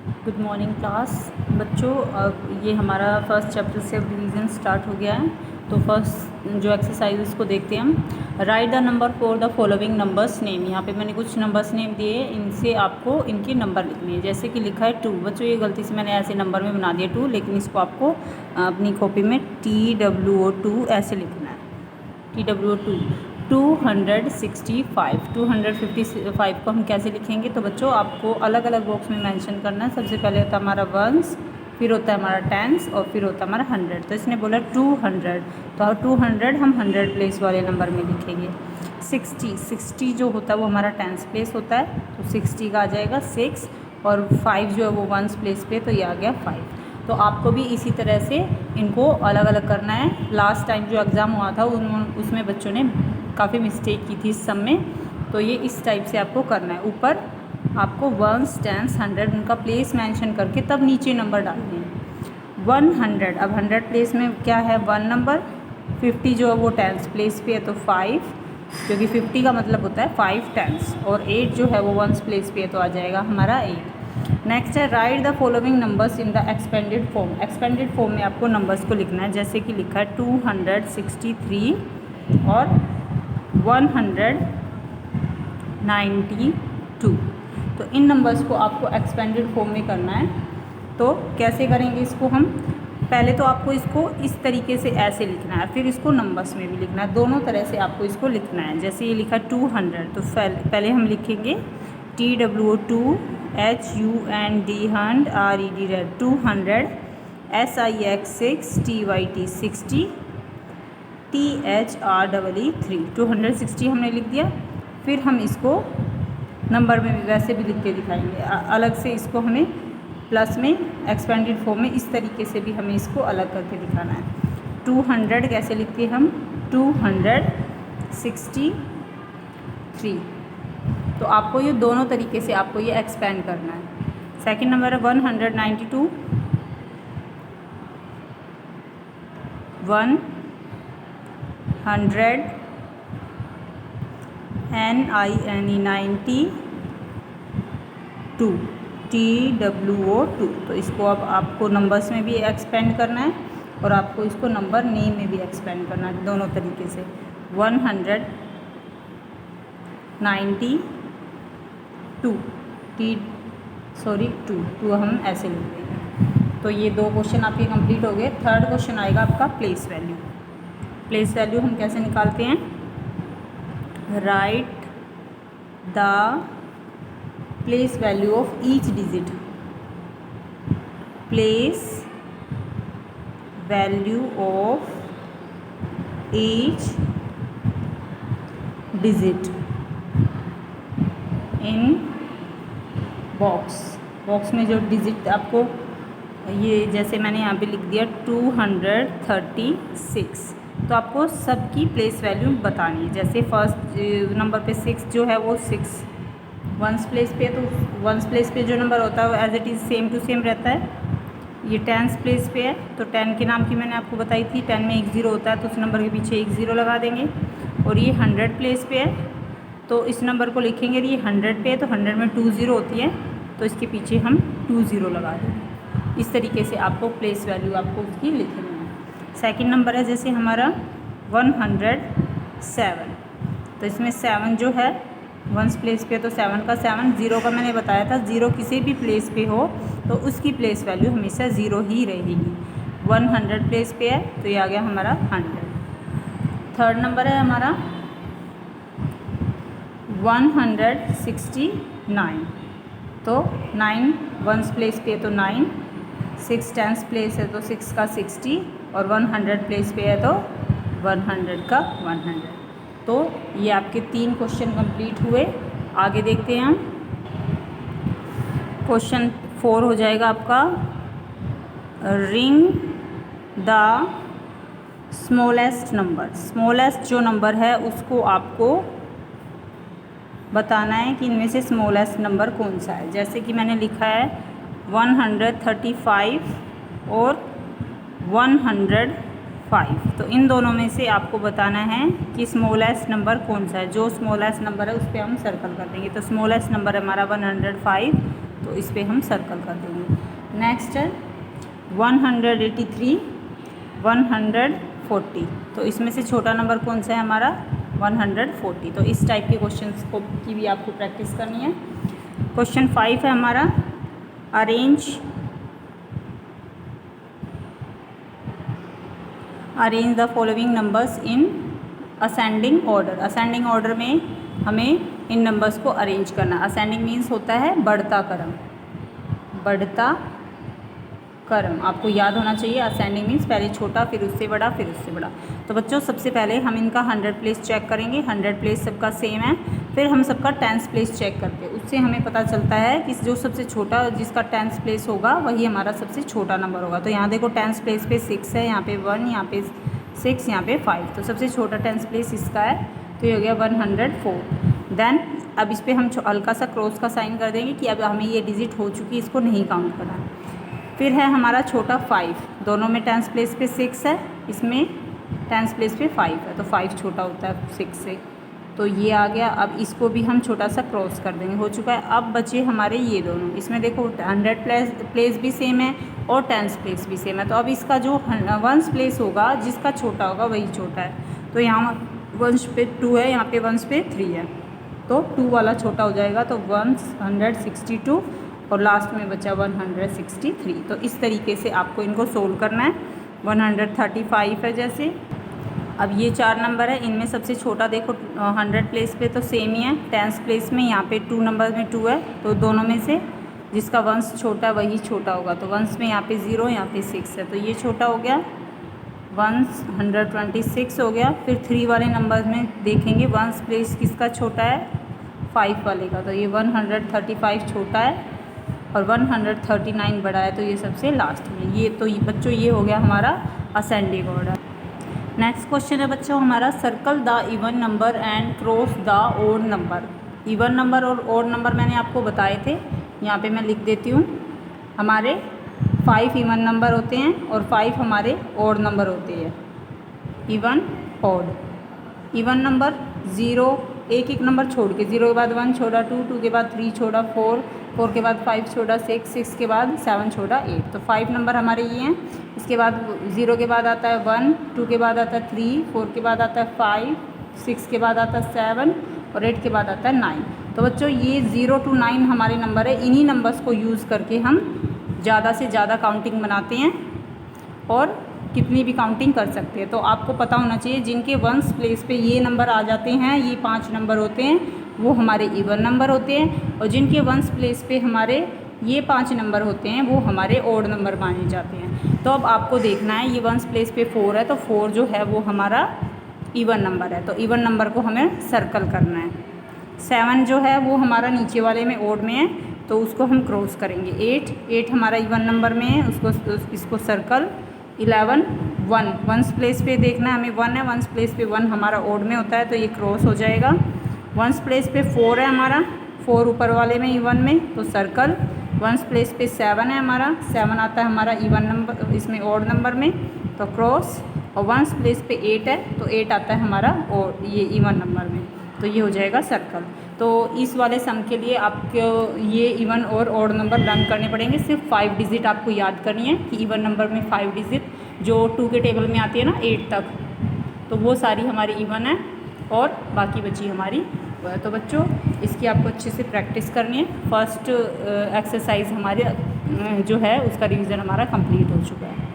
Good morning class बच्चों। अब ये हमारा फर्स्ट चैप्टर से रिवीजन स्टार्ट हो गया है। तो फर्स्ट जो एक्सरसाइज उसको देखते हैं हम। Right the number for the following numbers name. यहाँ पे मैंने कुछ नंबर्स नेम दिए, इनसे आपको इनके नंबर लिखने हैं। जैसे कि लिखा है 2। बच्चों ये गलती से मैंने ऐसे नंबर में बना दिया 2, लेकिन इसको आपको अपनी कॉपी में TWO2 ऐसे लिखना है। TWO2 265। 255 को हम कैसे लिखेंगे? तो बच्चों आपको अलग अलग बॉक्स में मेंशन करना है। सबसे पहले होता है हमारा वंस, फिर होता है हमारा टेंस और फिर होता है हमारा 100। तो इसने बोला 200, तो 200 हम 100 प्लेस वाले नंबर में लिखेंगे। 60 जो होता है वो हमारा टेंस प्लेस होता है, तो 60 का आ जाएगा 6, और 5 जो है वो वंस प्लेस पे, तो ये आ गया 5। तो आपको भी इसी तरह से इनको अलग अलग करना है। लास्ट टाइम जो एग्ज़ाम हुआ था उसमें बच्चों ने काफ़ी मिस्टेक की थी इस सब में, तो ये इस टाइप से आपको करना है। ऊपर आपको वंस, टेंस, 100 उनका प्लेस मेंशन करके तब नीचे नंबर डालने हैं। 100, अब 100 प्लेस में क्या है? 1 नंबर। 50 जो है वो टेंस प्लेस पे है, तो 5, क्योंकि 50 का मतलब होता है 5 टेंस, और 8 जो है वो वंस प्लेस पे है, तो आ जाएगा हमारा 8। नेक्स्ट है right the following numbers in the expanded form. Expanded form में आपको नंबर्स को लिखना है, जैसे कि लिखा है 263 और 192। तो इन नंबर्स को आपको एक्सपेंडेड फॉर्म में करना है। तो कैसे करेंगे इसको हम? पहले तो आपको इसको इस तरीके से ऐसे लिखना है, फिर इसको नंबर्स में भी लिखना है। दोनों तरह से आपको इसको लिखना है। जैसे ये लिखा 200, तो पहले हम लिखेंगे TWO2 HUND RED 200, SIX 6 TYT 60 THREE 260 हमने लिख दिया। फिर हम इसको नंबर में भी वैसे भी लिख के दिखाएंगे। अलग से इसको हमें प्लस में एक्सपेंडेड फॉर्म में इस तरीके से भी हमें इसको अलग करके दिखाना है। 200 कैसे लिखते हैं हम? 263। तो आपको ये दोनों तरीके से आपको ये एक्सपेंड करना है। सेकंड नंबर है 192, 100 NINE 92 TWO2। तो इसको अब आपको नंबर्स में भी एक्सपेंड करना है और आपको इसको नंबर नेम में भी एक्सपेंड करना है, दोनों तरीके से। 192 2 हम ऐसे लिख देंगे। तो ये 2 क्वेश्चन आपके कंप्लीट हो गए। थर्ड क्वेश्चन आएगा आपका प्लेस वैल्यू। प्लेस वैल्यू हम कैसे निकालते हैं? Right the place value of each digit. Place value of each digit in box में जो डिजिट आपको, ये जैसे मैंने यहाँ पे लिख दिया 236, तो आपको सबकी प्लेस वैल्यू बतानी है। जैसे फर्स्ट नंबर पे 6 जो है वो 6 वंस प्लेस पे, तो वंस प्लेस पे जो नंबर होता है वो as it is same to same रहता है। ये टेंस प्लेस पे है, तो 10 के नाम की मैंने आपको बताई थी। 10 में 1 0 होता है, तो उस नंबर के पीछे 1 0 लगा देंगे। और ये 100 प्लेस पे है, तो इस नंबर को लिखेंगे। ये 100 पे है, तो 100 में 2 0 होती है, तो इसके पीछे हम 2 0 लगा देंगे। इस तरीके से आपको प्लेस वैल्यू आपको उसकी लिखनी है। सेकंड नंबर है जैसे हमारा 107, तो इसमें 7 जो है वंस प्लेस पे, तो 7 का 7, 0 का मैंने बताया था 0 किसी भी प्लेस पे हो तो उसकी प्लेस वैल्यू हमेशा 0 ही रहेगी। 100 प्लेस पे है, तो ये आ गया हमारा 100। थर्ड नंबर है हमारा 169, तो 9 वंस प्लेस पे है, तो 9, 6 टेंस प्लेस है, तो 6 का 60, और 100 प्लेस पे है, तो 100 का 100। तो ये आपके 3 क्वेश्चन कंप्लीट हुए। आगे देखते हैं हम। क्वेश्चन 4 हो जाएगा आपका ring the smallest number. Smallest जो नंबर है उसको आपको बताना है कि इनमें से स्मॉलेस्ट नंबर कौन सा है। जैसे कि मैंने लिखा है 135 और 105, तो इन दोनों में से आपको बताना है कि स्मॉलेस्ट नंबर कौन सा है। जो स्मॉलेस्ट नंबर है उस पर हम सर्कल कर देंगे। तो स्मॉलेस्ट नंबर है हमारा 105, तो इस पर हम सर्कल कर देंगे। नेक्स्ट है 183, 140, तो इसमें से छोटा नंबर कौन सा है हमारा 140। तो इस टाइप के क्वेश्चन को की भी आपको प्रैक्टिस करनी है। क्वेश्चन 5 है हमारा arrange the following numbers in ascending order. Ascending order में हमें इन नंबर्स को अरेंज करना। असेंडिंग मीन्स होता है बढ़ता क्रम, बढ़ता क्रम आपको याद होना चाहिए। असेंडिंग मीन्स पहले छोटा, फिर उससे बड़ा, फिर उससे बड़ा। तो बच्चों सबसे पहले हम इनका 100 प्लेस चेक करेंगे। 100 प्लेस सबका सेम है। फिर हम सबका 10 प्लेस चेक करते हैं। उससे हमें पता चलता है कि जो सबसे छोटा, जिसका 10 प्लेस होगा वही हमारा सबसे छोटा नंबर होगा। तो यहाँ देखो 10 प्लेस पे 6 है, यहाँ पे 1, यहाँ पे 6, यहाँ पे 5। तो सबसे छोटा 10 प्लेस इसका है, तो ये हो गया 104। देन अब इस पर हम हल्का सा क्रॉस का साइन कर देंगे कि अब हमें ये डिजिट हो चुकी है, इसको नहीं काउंट करना है। फिर है हमारा छोटा 5, दोनों में 10 प्लेस पे 6 है, इसमें 10 प्लेस पे 5 है, तो 5 छोटा होता है 6 से। तो ये आ गया। अब इसको भी हम छोटा सा क्रॉस कर देंगे, हो चुका है। अब बचे हमारे ये दोनों, इसमें देखो 100 प्लेस भी सेम है और 10 प्लेस भी सेम है। तो अब इसका जो 1 प्लेस होगा, जिसका छोटा होगा वही छोटा है। तो यहाँ 1 पे 2 है, यहाँ पे 1 पे 3 है, तो 2 वाला छोटा हो जाएगा। तो 162 और लास्ट में बचा 163। तो इस तरीके से आपको इनको सोल्व करना है। 135 है जैसे। अब ये 4 नंबर है, इनमें सबसे छोटा देखो 100 प्लेस पे तो सेम ही है, 10 प्लेस में यहाँ पे 2 नंबर में 2 है, तो दोनों में से जिसका 1 छोटा वही छोटा होगा। तो 1 में यहाँ पे 0, यहाँ पे 6 है, तो ये छोटा हो गया। 126 हो गया। फिर 3 वाले नंबर में देखेंगे 1 प्लेस किसका छोटा है, 5 वाले का, तो ये 135 छोटा है और 139 बड़ा है, तो ये सबसे लास्ट में। ये तो बच्चों ये हो गया हमारा असेंडिंग ऑर्डर। नेक्स्ट क्वेश्चन है बच्चों हमारा circle the even number and cross the odd number. Even number और ओड नंबर मैंने आपको बताए थे, यहाँ पे मैं लिख देती हूँ। हमारे 5 इवन नंबर होते हैं और 5 हमारे ओड नंबर होते हैं। Even odd. इवन नंबर 0, एक एक नंबर छोड़ के, 0 के बाद 1 छोड़ा 2, 2 के बाद 3 छोड़ा 4, 4 के बाद 5 छोड़ा 6, 6 के बाद 7 छोड़ा 8। तो 5 नंबर हमारे ये हैं। इसके बाद 0 के बाद आता है 1, 2 के बाद आता है 3, 4 के बाद आता है 5, 6 के बाद आता है 7 और 8 के बाद आता है 9। तो बच्चों ये 0 to 9 हमारे नंबर है। इन्हीं नंबर्स को यूज़ करके हम ज़्यादा से ज़्यादा काउंटिंग बनाते हैं और कितनी भी काउंटिंग कर सकते हैं। तो आपको पता होना चाहिए जिनके 1 प्लेस पे ये नंबर आ जाते हैं, ये 5 नंबर होते हैं, वो हमारे इवन नंबर होते हैं। और जिनके 1 प्लेस पे हमारे ये 5 नंबर होते हैं, वो हमारे ओड नंबर माने जाते हैं। तो अब आपको देखना है, ये 1 प्लेस पे 4 है, तो 4 जो है वो हमारा इवन नंबर है। तो इवन नंबर को हमें सर्कल करना है। 7 जो है वो हमारा नीचे वाले में ओड में है, तो उसको हम क्रॉस करेंगे। 8 हमारा इवन नंबर में है, उसको इसको सर्कल। 11 1 प्लेस पे देखना है हमें, 1 है, 1 प्लेस पे 1 हमारा ओड में होता है, तो ये क्रॉस हो जाएगा। 1 प्लेस पे 4 है हमारा, 4 ऊपर वाले में इवन में, तो सर्कल। 1 प्लेस पे 7 है हमारा, 7 आता है हमारा इवन नंबर, इसमें ओड नंबर में, तो क्रॉस। और 1 प्लेस पे 8 है, तो 8 आता है हमारा और ये इवन नंबर में, तो ये हो जाएगा सर्कल। तो इस वाले सम के लिए आपको ये इवन और ओड नंबर लर्न करने पड़ेंगे। सिर्फ 5 डिजिट आपको याद करनी है कि इवन नंबर में 5 डिजिट जो 2 के टेबल में आती है ना 8 तक, तो वो सारी हमारी इवन है और बाकी बची हमारी। तो बच्चों इसकी आपको अच्छे से प्रैक्टिस करनी है। फर्स्ट एक्सरसाइज हमारे जो है उसका रिवीजन हमारा कंप्लीट हो चुका है।